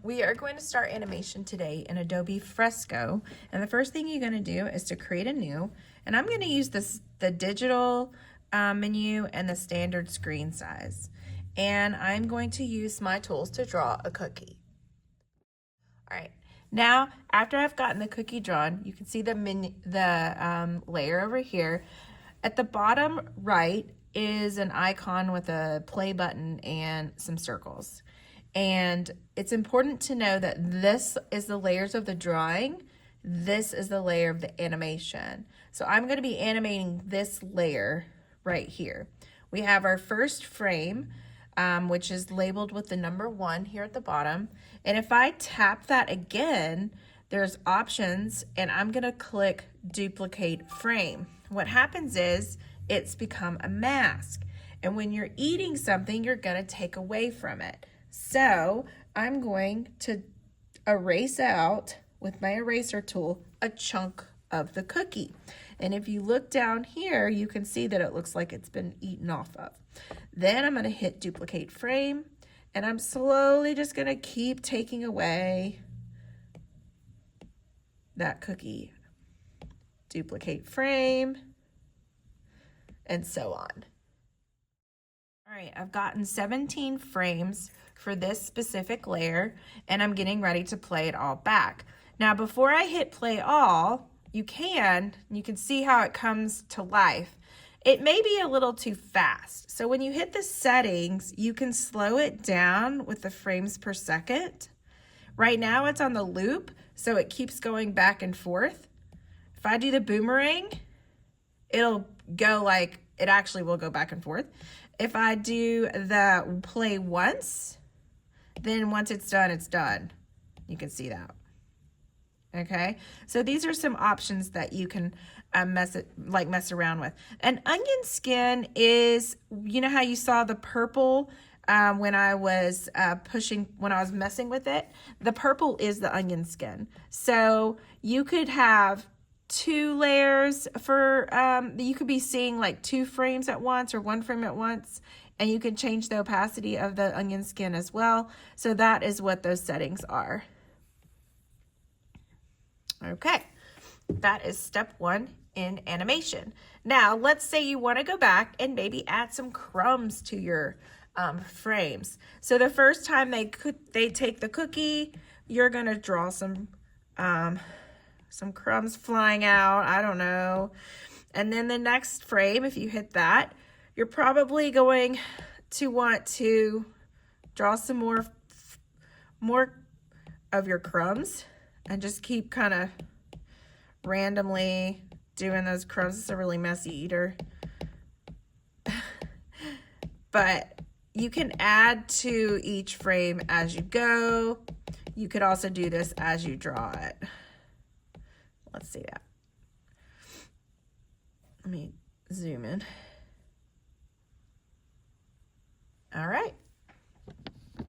We are going to start animation today in Adobe Fresco, and the first thing you're going to do is to create a new, and I'm going to use the digital menu and the standard screen size, and I'm going to use my tools to draw a cookie. All right, now after I've gotten the cookie drawn, you can see the layer over here. At the bottom right is an icon with a play button and some circles. And it's important to know that this is the layers of the drawing. This is the layer of the animation. So I'm going to be animating this layer right here. We have our first frame, which is labeled with the number 1 here at the bottom. And if I tap that again, there's options, and I'm going to click duplicate frame. What happens is it's become a mask. And when you're eating something, you're going to take away from it. So I'm going to erase out with my eraser tool a chunk of the cookie. And if you look down here, you can see that it looks like it's been eaten off of. Then I'm going to hit duplicate frame, and I'm slowly just going to keep taking away that cookie. Duplicate frame, and so on. All right, I've gotten 17 frames for this specific layer, and I'm getting ready to play it all back. Now, before I hit play all, you can see how it comes to life. It may be a little too fast. So when you hit the settings, you can slow it down with the frames per second. Right now it's on the loop, so it keeps going back and forth. If I do the boomerang, it'll go like, it actually will go back and forth. If I do the play once, then once it's done, it's done. You can see that. Okay, so these are some options that you can mess around with. An onion skin is, you know how you saw the purple when I was messing with it? The purple is the onion skin. So you could have 2 layers for, you could be seeing like 2 frames at once or 1 frame at once, and you can change the opacity of the onion skin as well. So that is what those settings are. Okay, that is step 1 in animation. Now, let's say you want to go back and maybe add some crumbs to your frames. So the first time they take the cookie, you're going to draw some crumbs flying out, I don't know. And then the next frame, if you hit that, you're probably going to want to draw some more of your crumbs and just keep kind of randomly doing those crumbs. It's a really messy eater. But you can add to each frame as you go. You could also do this as you draw it. Let's see that. Let me zoom in.